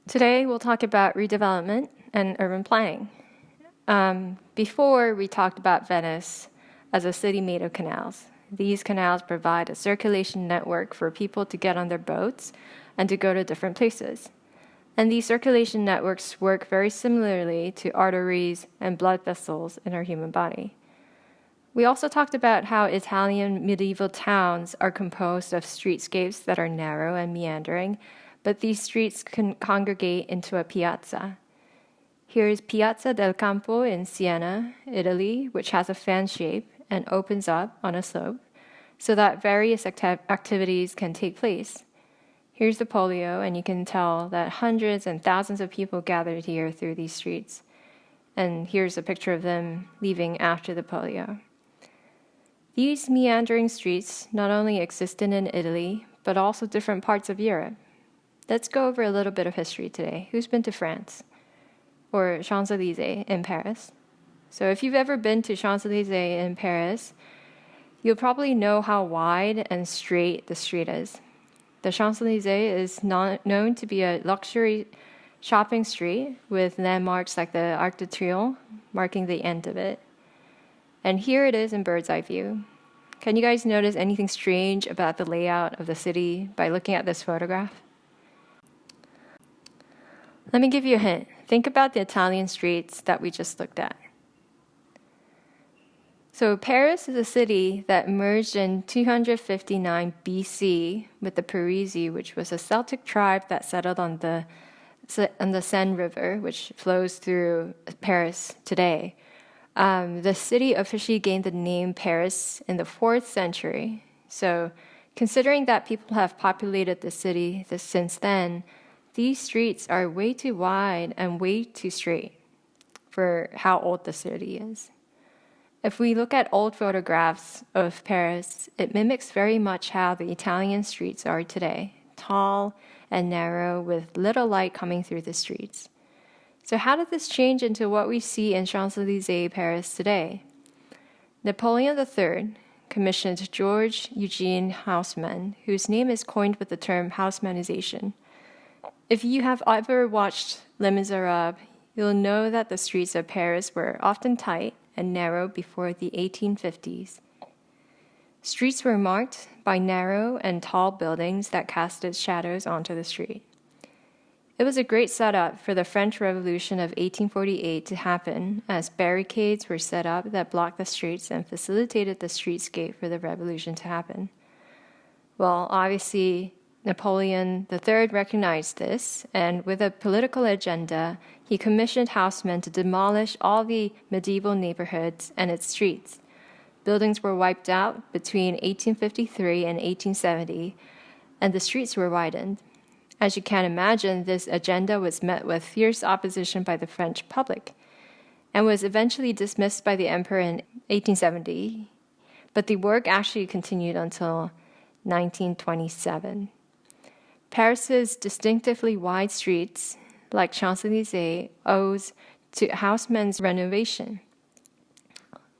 Today, we'll talk about redevelopment and urban planning. Before, we talked about Venice as a city made of canals. These canals provide a circulation network for people to get on their boats and to go to different places. And these circulation networks work very similarly to arteries and blood vessels in our human body. We also talked about how Italian medieval towns are composed of streetscapes that are narrow and meandering, but these streets can congregate into a piazza. Here is Piazza del Campo in Siena, Italy, which has a fan shape and opens up on a slope so that various activities can take place. Here's the Polio, and you can tell that hundreds and thousands of people gathered here through these streets. And here's a picture of them leaving after the Polio. These meandering streets not only existed in Italy, but also different parts of Europe. Let's go over a little bit of history today. Who's been to France? Or Champs-Élysées in Paris? So if you've ever been to Champs-Élysées in Paris, you'll probably know how wide and straight the street is. The Champs-Élysées is known to be a luxury shopping street with landmarks like the Arc de Triomphe marking the end of it. And here it is in bird's eye view. Can you guys notice anything strange about the layout of the city by looking at this photograph? Let me give you a hint. Think about the Italian streets that we just looked at. So Paris is a city that emerged in 259 BC with the Parisi, which was a Celtic tribe that settled on the Seine River, which flows through Paris today. The city officially gained the name Paris in the 4th century. So considering that people have populated the city since then, these streets are way too wide and way too straight for how old the city is. If we look at old photographs of Paris, it mimics very much how the Italian streets are today, tall and narrow with little light coming through the streets. So how did this change into what we see in Champs-Élysées, Paris today? Napoleon III commissioned George Eugene Haussmann, whose name is coined with the term Haussmannization. If you have ever watched Les Miserables, you'll know that the streets of Paris were often tight and narrow before the 1850s. Streets were marked by narrow and tall buildings that casted shadows onto the street. It was a great setup for the French Revolution of 1848 to happen, as barricades were set up that blocked the streets and facilitated the streetscape for the revolution to happen. Well, obviously, Napoleon III recognized this, and with a political agenda, he commissioned Haussmann to demolish all the medieval neighborhoods and its streets. Buildings were wiped out between 1853 and 1870, and the streets were widened. As you can imagine, this agenda was met with fierce opposition by the French public and was eventually dismissed by the emperor in 1870, but the work actually continued until 1927. Paris's distinctively wide streets, like Champs-Élysées, owes to Haussmann's renovation.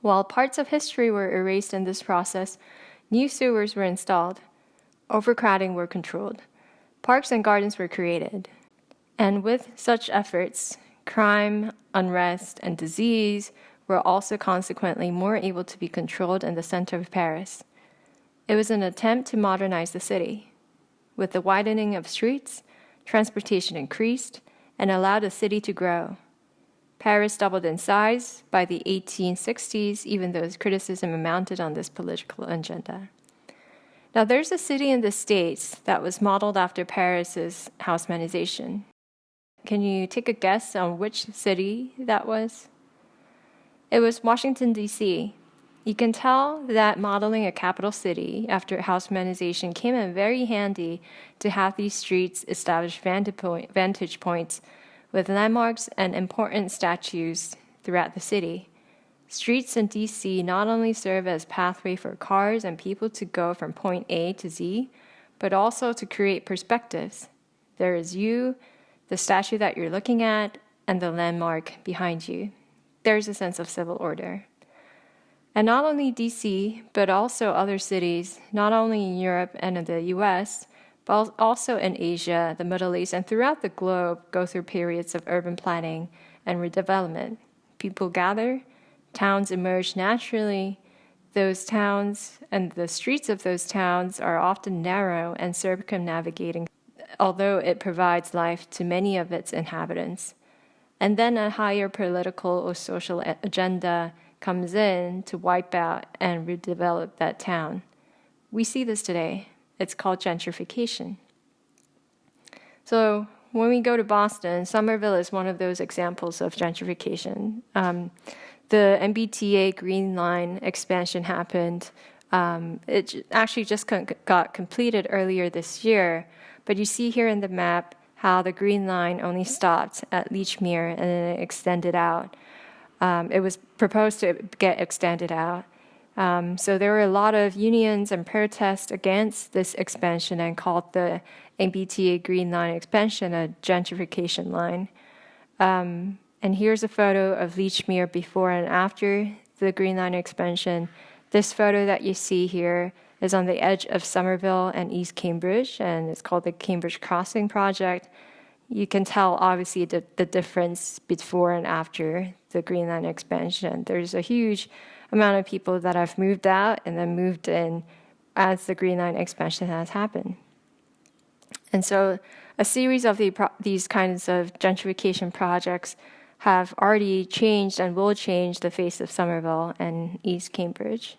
While parts of history were erased in this process, new sewers were installed, overcrowding were controlled, parks and gardens were created. And with such efforts, crime, unrest, and disease were also consequently more able to be controlled in the center of Paris. It was an attempt to modernize the city. With the widening of streets, transportation increased and allowed the city to grow. Paris doubled in size by the 1860s, even though criticism mounted on this political agenda. Now, there's a city in the States that was modeled after Paris's Haussmannization. Can you take a guess on which city that was? It was Washington, D.C. You can tell that modeling a capital city after Haussmannization came in very handy to have these streets establish vantage points with landmarks and important statues throughout the city. Streets in DC not only serve as pathway for cars and people to go from point A to Z, but also to create perspectives. There is you, the statue that you're looking at, and the landmark behind you. There's a sense of civil order. And not only DC, but also other cities, not only in Europe and in the US, but also in Asia, the Middle East, and throughout the globe go through periods of urban planning and redevelopment. People gather, towns emerge naturally. Those towns and the streets of those towns are often narrow and circumnavigating, although it provides life to many of its inhabitants. And then a higher political or social agenda comes in to wipe out and redevelop that town. We see this today. It's called gentrification. So when we go to Boston, Somerville is one of those examples of gentrification. The MBTA Green Line expansion happened. It actually just got completed earlier this year, but you see here in the map how the Green Line only stopped at Lechmere and then it extended out. It was proposed to get extended out. So there were a lot of unions and protests against this expansion and called the MBTA Green Line expansion a gentrification line. And here's a photo of Lechmere before and after the Green Line expansion. This photo that you see here is on the edge of Somerville and East Cambridge, and it's called the Cambridge Crossing Project. You can tell, obviously, the difference before and after the Green Line expansion. There's a huge amount of people that have moved out and then moved in as the Green Line expansion has happened. And so a series of these kinds of gentrification projects have already changed and will change the face of Somerville and East Cambridge.